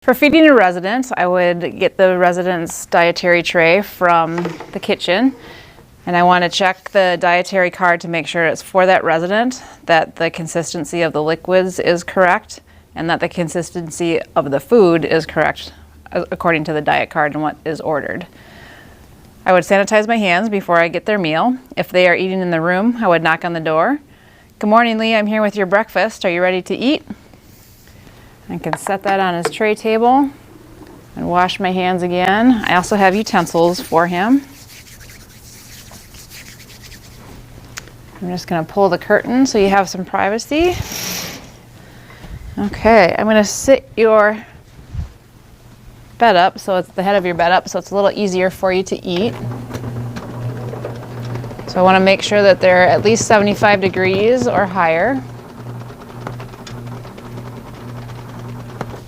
For feeding a resident, I would get the resident's dietary tray from the kitchen, and I want to check the dietary card to make sure it's for that resident, that the consistency of the liquids is correct, and that the consistency of the food is correct according to the diet card and what is ordered. I would sanitize my hands before I get their meal. If they are eating in the room, I would knock on the door. Good morning, Lee. I'm here with your breakfast. Are you ready to eat? I can set that on his tray table and wash my hands again. I also have utensils for him. I'm just going to pull the curtain so you have some privacy. Okay, I'm going to sit your bed up, so it's the head of your bed up, so it's a little easier for you to eat. So I want to make sure that they're at least 75 degrees or higher.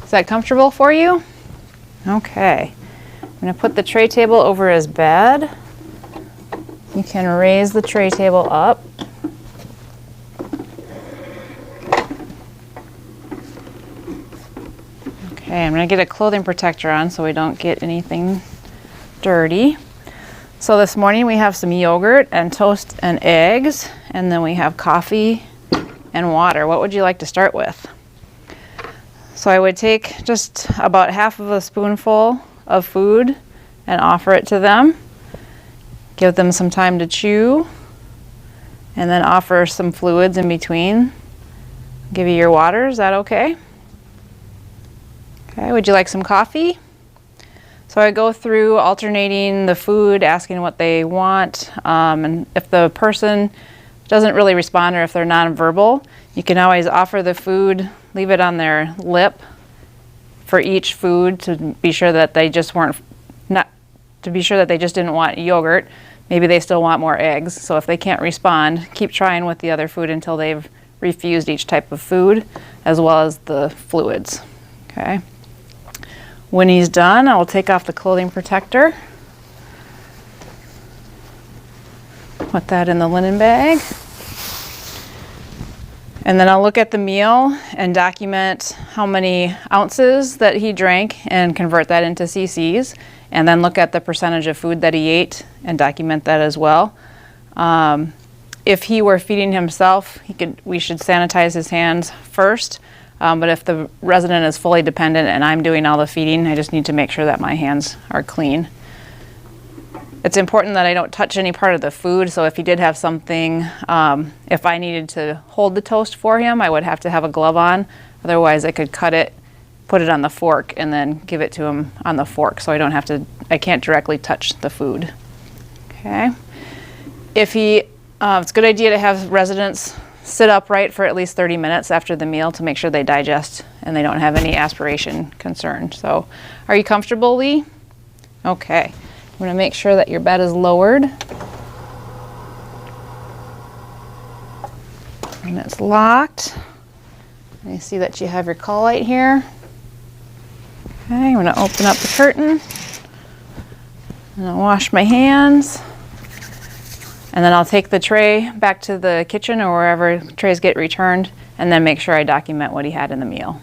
Is that comfortable for you? Okay. I'm going to put the tray table over his bed. You can raise the tray table up. Okay, I'm going to get a clothing protector on so we don't get anything dirty. So this morning we have some yogurt and toast and eggs, and then we have coffee and water. What would you like to start with? So I would take just about half of a spoonful of food and offer it to them. Give them some time to chew, and then offer some fluids in between. Give you your water. Is that okay? Okay, would you like some coffee? So I go through alternating the food, asking what they want, and if the person doesn't really respond or if they're nonverbal, you can always offer the food, leave it on their lip for each food to be sure that they just didn't want yogurt. Maybe they still want more eggs. So if they can't respond, keep trying with the other food until they've refused each type of food as well as the fluids. Okay. When he's done, I will take off the clothing protector. Put that in the linen bag. And then I'll look at the meal and document how many ounces that he drank and convert that into cc's, and then look at the percentage of food that he ate and document that as well. If he were feeding himself, we should sanitize his hands first, but if the resident is fully dependent and I'm doing all the feeding, I just need to make sure that my hands are clean. It's important that I don't touch any part of the food, so if he did have something, if I needed to hold the toast for him, I would have to have a glove on. Otherwise, I could cut it, put it on the fork, and then give it to him on the fork, so I can't directly touch the food. Okay. It's a good idea to have residents sit upright for at least 30 minutes after the meal to make sure they digest and they don't have any aspiration concerns. So, are you comfortable, Lee? Okay. I'm going to make sure that your bed is lowered and it's locked. And you see that you have your call light here. Okay, I'm going to open up the curtain and I'll wash my hands. And then I'll take the tray back to the kitchen or wherever trays get returned and then make sure I document what he had in the meal.